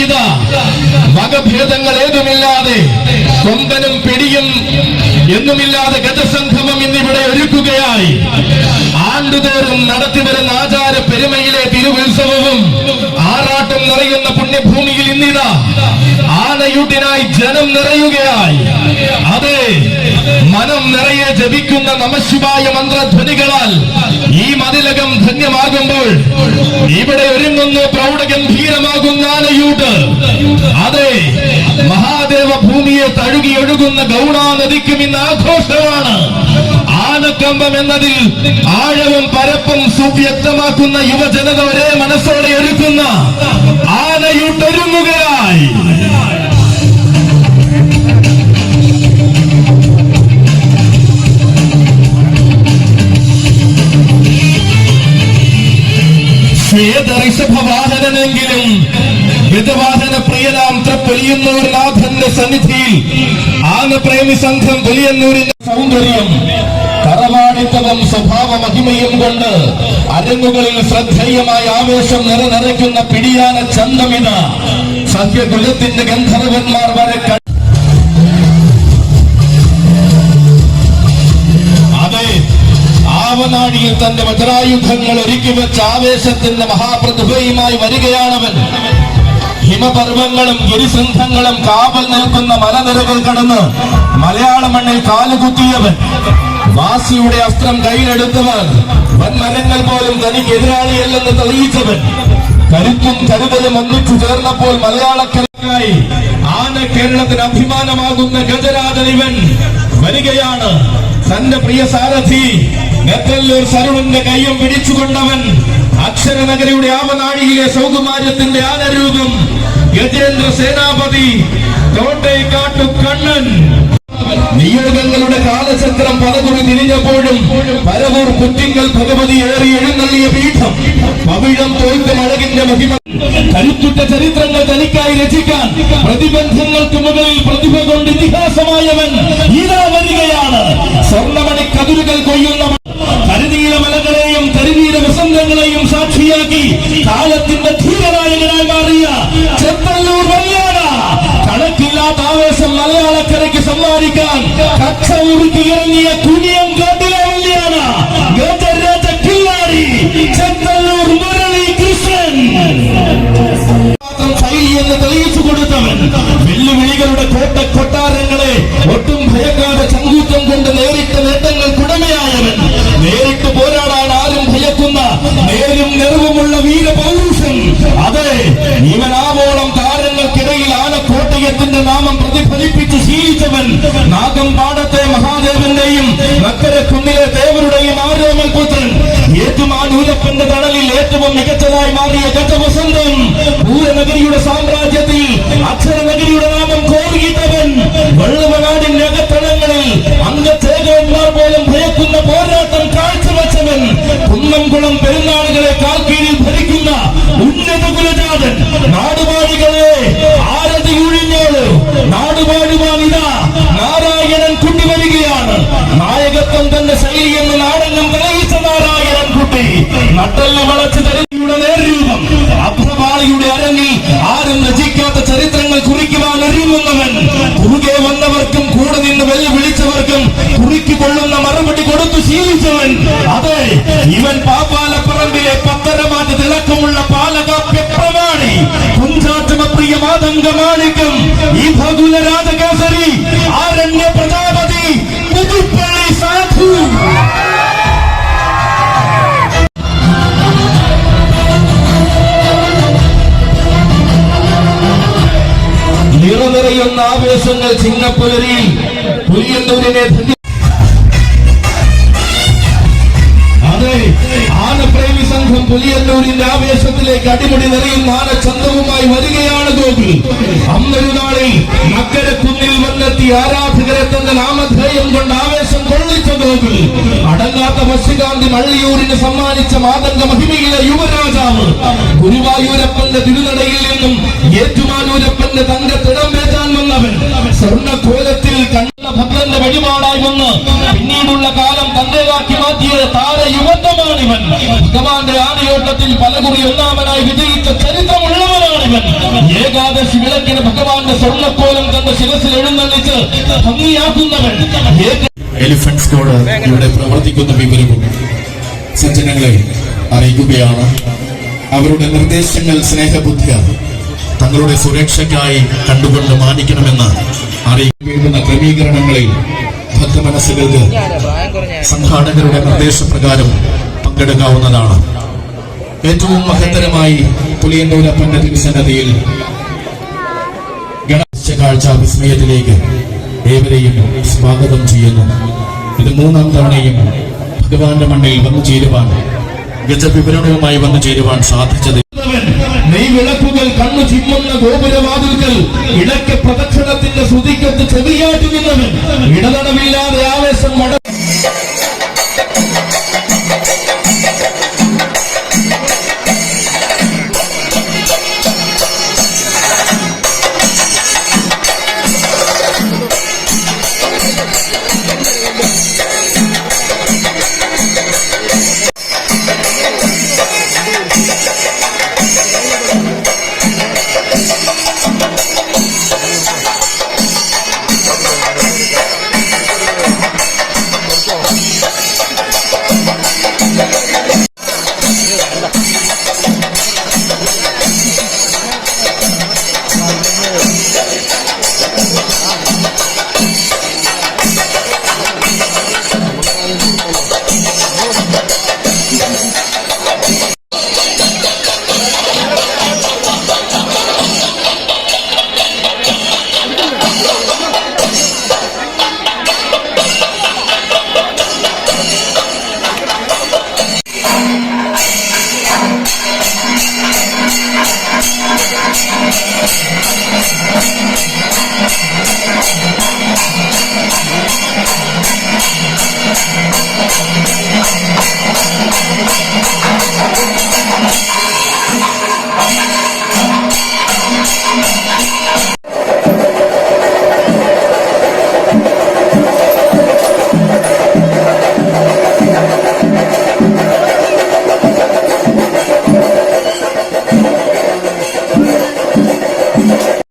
ഇതാ വകഭേദങ്ങൾ ഏതുമില്ലാതെ കൊമ്പനും പിടിയും എന്നുമില്ലാതെ ഗജസംഗമം ഇന്നിവിടെ ഒരുക്കുകയായി. ആണ്ടുതോറും നടത്തിവരുന്ന ആചാര പെരുമയിലെ തിരുവുത്സവവും ആറാട്ടും നിറയുന്ന പുണ്യഭൂമിയിൽ ഇന്നിതാ ആനയൂട്ടിനായി ജനം നിറയുകയായി. അതെ, മനം നിറയെ ജപിക്കുന്ന നമഃശിവായ മന്ത്രധ്വനികളാൽ ഈ മതിലകം ധന്യമാകുമ്പോൾ ഇവിടെ ഒരുങ്ങുന്നു പ്രൗഢഗംഭീരമാകുന്ന ആനയൂട്ട്. അതെ, മഹാദേവ ഭൂമിയെ തഴുകിയൊഴുകുന്ന ഗൗണാ നദിക്കും ഇന്ന് ആഘോഷമാണ്. ആനക്കമ്പം എന്നതിൽ ആഴവും പരപ്പും സുവ്യക്തമാക്കുന്ന യുവജനത ഒരേ മനസ്സോടെ ഒരുക്കുന്ന ആനയൂട്ടൊരുങ്ങുകയായി. ഋഷഭവാഹനെങ്കിലും ഗജവാഹന പ്രിയനാം പുലിയന്നൂർ നാഥന്റെ സന്നിധിയിൽ ആനപ്രേമി സംഘം പുലിയന്നൂരിന്റെ സൗന്ദര്യം തറവാടിത്തവും സ്വഭാവ മഹിമയും കൊണ്ട് അരങ്ങുകളിൽ ശ്രദ്ധേയമായ ആവേശം നിറനിറയ്ക്കുന്ന പിടിയാന ചന്തമിത സഹ്യകുലത്തിന്റെ ഗന്ധർവന്മാർ വരെ ആവനാഴിയിൽ തന്റെ വജ്രായുധങ്ങൾ ഒരുക്കി വെച്ച ആവേശത്തിന്റെ മഹാപ്രതിഭയുമായി വരികയാണവൻ. ഹിമപർവങ്ങളും ഗിരിശൃംഖങ്ങളും കാവൽ നിൽക്കുന്ന മലനിരകൾ കടന്ന് മലയാള മണ്ണിൽ കാലുകുത്തിയവൻ. വാസിയുടെ അസ്ത്രം കയ്യിലെടുത്തവർ വൻമരങ്ങൾ പോലും തനിക്ക് എതിരാളിയല്ലെന്ന് തെളിയിച്ചവൻ. കരുത്തും കരുതലും ഒന്നിച്ചു ചേർന്നപ്പോൾ മലയാളക്കരയ്ക്കായി ആന കേരളത്തിന് അഭിമാനമാകുന്ന ഗജരാജൻ ഇവൻ വരികയാണ്. തന്റെ പ്രിയ സാരഥി നെത്തല്ലൂർ സരുണിന്റെ കയ്യും പിടിച്ചുകൊണ്ടവൻ അക്ഷരനഗരിയുടെ ആവനാഴിയിലെ സൗകുമാര്യത്തിന്റെ ആനരൂപം ഗജേന്ദ്ര സേനാപതി കോട്ടൈക്കാട്ടു കണ്ണൻ. നിയോഗങ്ങളുടെ കാലചക്രം പലകുറി തിരിഞ്ഞപ്പോഴും പരവൂർ കുറ്റിങ്കൽ ഭഗവതി ഏറി എഴുന്നള്ളിയ പീഠം പവിഴം തോൽക്കും അഴകിന്റെ മഹിമ കരുത്തുറ്റ ചരിത്രങ്ങൾ തനിക്കായി രചിക്കാൻ പ്രതിബന്ധങ്ങൾക്ക് മുകളിൽ പ്രതിഭ കൊണ്ട് ഇതിഹാസമായവൻ ഇതാ വരികയാണ്. സ്വർണ്ണമണി കതിരുകൾ കൊയ്യുന്നവൻ കരുനീല മലകളെയും കരിനീല വസന്തങ്ങളെയും സാക്ഷിയാക്കി കാലത്തിന്റെ ധീരനായകനായി മാറിയ ചെത്തല്ലൂർ വല്യാന കണക്കില്ലാത്ത ആവേശം മലയാളക്കരയ്ക്ക് സമ്മാനിക്കാൻ കക്ഷ ഉറുക്കി ഇറങ്ങിയ കുനിയം കാട്ടിലെ വല്യാന ഗജരാജ കില്ലാടി ചെത്തല്ലൂർ മുരളി കൃഷ്ണൻ ശൈലിയെന്ന് തെളിയിച്ചു കൊടുത്തവൻ. വെല്ലുവിളികളുടെ കൊട്ടാരങ്ങളെ ഒട്ടും ഭയക്കാതെ ചങ്കൂറ്റം കൊണ്ട് നേരിട്ട നേട്ടങ്ങൾക്കുടമയായവൻ. നേരിട്ട് പോരാടാൻ ആരും ഭയക്കുന്ന നേരും നെറിവുമുള്ള വീരപൗരുഷൻ. അതെ, ഇവൻ ആവോളം താരങ്ങൾക്കിടയിൽ ആനക്കോട്ടയത്തിന്റെ നാമം പ്രതിഫലിപ്പിച്ച് ശീലിച്ചവൻ. നാഗംപാടത്തെ മഹാദേവന്റെയും നക്കരക്കുന്നിലെ ദേവരുടെയും ആരോമൽ പുത്രൻ. ഏറ്റുമാനൂരപ്പന്റെ തണലിൽ ഏറ്റവും മികച്ചതായി മാറിയ ഗജവസന്തം. പൂരനഗരിയുടെ സാമ്രാജ്യത്തിൽ അക്ഷരനഗരിയുടെ നാമം കോറിയിട്ടവൻ. വള്ളുവനാടിന്റെ അകത്തളങ്ങളിൽ അംഗചേകന്മാർ പോലും ഭയക്കുന്ന പോരാട്ടം കാഴ്ചവെച്ചവൻ. കുന്നംകുളം പെരുന്നാളുകളെ കാൽക്കീഴിൽ ഭരിക്കുന്ന ഉന്നത കുലജാതൻ. നാടുപാടികളെ ആരതി ഒഴിഞ്ഞോള് നാടുപാടുവാനിതാ നാരായണൻ കുട്ടി വരികയാണ്. നായകത്വം തന്റെ ശൈലിയെന്ന് നാടെന്നും തെളിയിച്ച നാരായണൻ കുട്ടി. നട്ടല് വളച്ച് തരയുടെ നേർരൂപം. അഭ്രപാളിയുടെ അരങ്ങിൽ ആരും രചിക്കാത്ത ചരിത്രങ്ങൾ കുറിക്കുവാൻ ഒരുങ്ങുന്നവൻ. കുറുകെ വന്നവർക്കും കൂടെ നിന്ന് വെല്ലുവിളിച്ചവർക്കും കുറിക്കൊള്ളുന്ന മറുപടി കൊടുത്തു ശീലിച്ചവൻ. അതെ, ഇവൻ പാപ്പാലപ്പറമ്പിലെ പത്തരമാറ്റ് തിളക്കമുള്ള പാലകാപ്യ പ്രമാണി. കുഞ്ചാറ്റമപ്രിയ മാതംഗമാണിക്കം ഈ ഭഗുല രാജകേസരി ആരണ്യ പ്രജാപതി പുതുപ്പള്ളി സാധു. നിറനിറയുന്ന ആവേശങ്ങൾ ചിങ്ങപ്പുലരിയിൽ പുലിയന്നൂരിനെ അതെ, ആനപ്രേമി സംഘം പുലിയന്നൂരിന്റെ ആവേശത്തിലേക്ക് അടിമുടി നിറയുന്ന ആനച്ചന്തവുമായി വരികയാണ് ഗോകുൽ. അന്നൊരു നാളിൽ നക്കരക്കുന്നിൽ വന്നെത്തി ആരാധകരെ തന്റെ നാമധേയം കൊണ്ട് ആവേശം കൊള്ളിച്ച ഗോകുൽ അടങ്ങാത്ത പശുകാന്തി മള്ളിയൂരിന് സമ്മാനിച്ച മാതംഗ മഹിമയിലെ യുവരാജാവ്. ഗുരുവായൂരപ്പന്റെ തിരുനടയിൽ നിന്നും ഏറ്റുമാനൂരപ്പന്റെ തങ്കത്തിടം വേറ്റാൻ വന്നവൻ. സ്വർണ്ണക്കോലത്തിൽ കണ്ട ഭദ്രന്റെ വഴിപാടായി വന്ന് പിന്നീടുള്ള കാലം തന്റേതാക്കി മാറ്റിയ താരയുവത്വമാണിവൻ. ഭഗവാന്റെ ആനയോട്ടത്തിൽ പലകുറി ഒന്നാമനായി വിജയിച്ച ചരിത്രമുള്ളവനാണിവൻ. ഏകാ സ്വർണ്ണക്കോലം തന്റെ ശിരസിൽ എഴുന്നള്ളിച്ച് ഭംഗിയാക്കുന്നവൻ. എലിഫന്റ് സ്ക്വാഡ് ഇവിടെ പ്രവർത്തിക്കുന്ന വിവരവും സജ്ജനങ്ങളെ അറിയിക്കുകയാണ്. അവരുടെ നിർദ്ദേശങ്ങൾ സ്നേഹബുദ്ധിയ തങ്ങളുടെ സുരക്ഷയ്ക്കായി കണ്ടുകൊണ്ട് മാനിക്കണമെന്ന് അറിയിക്കുന്ന ക്രമീകരണങ്ങളിൽ ഭക്തമനസ്സുകൾക്ക് സംഘാടകരുടെ നിർദ്ദേശപ്രകാരം പങ്കെടുക്കാവുന്നതാണ്. ഏറ്റവും മഹത്തരമായി പുലിയന്നൂരപ്പന്റെ തിരുസന്നതിയിൽ കാഴ്ച വിസ്മയത്തിലേക്ക് ഏവരെയും സ്വാഗതം ചെയ്യുന്നു. ഇത് 3-ാം തവണയും ഭഗവാന്റെ മണ്ണിൽ വന്നു ചേരുവാൻ ഗജവിവരണവുമായി വന്നു ചേരുവാൻ സാധിച്ചത്. നെയ്വിളക്കുകൾ കണ്ണു ചിമ്മുന്ന ഗോപുരവാതിൽക്കൽ ഇടയ്ക്ക് പ്രദക്ഷിണത്തിന്റെ ശ്രുതിക്കത്ത് ചെവിയാട്ടി നിന്നവൻ ഇടതടവില്ലാതെ ആവേശം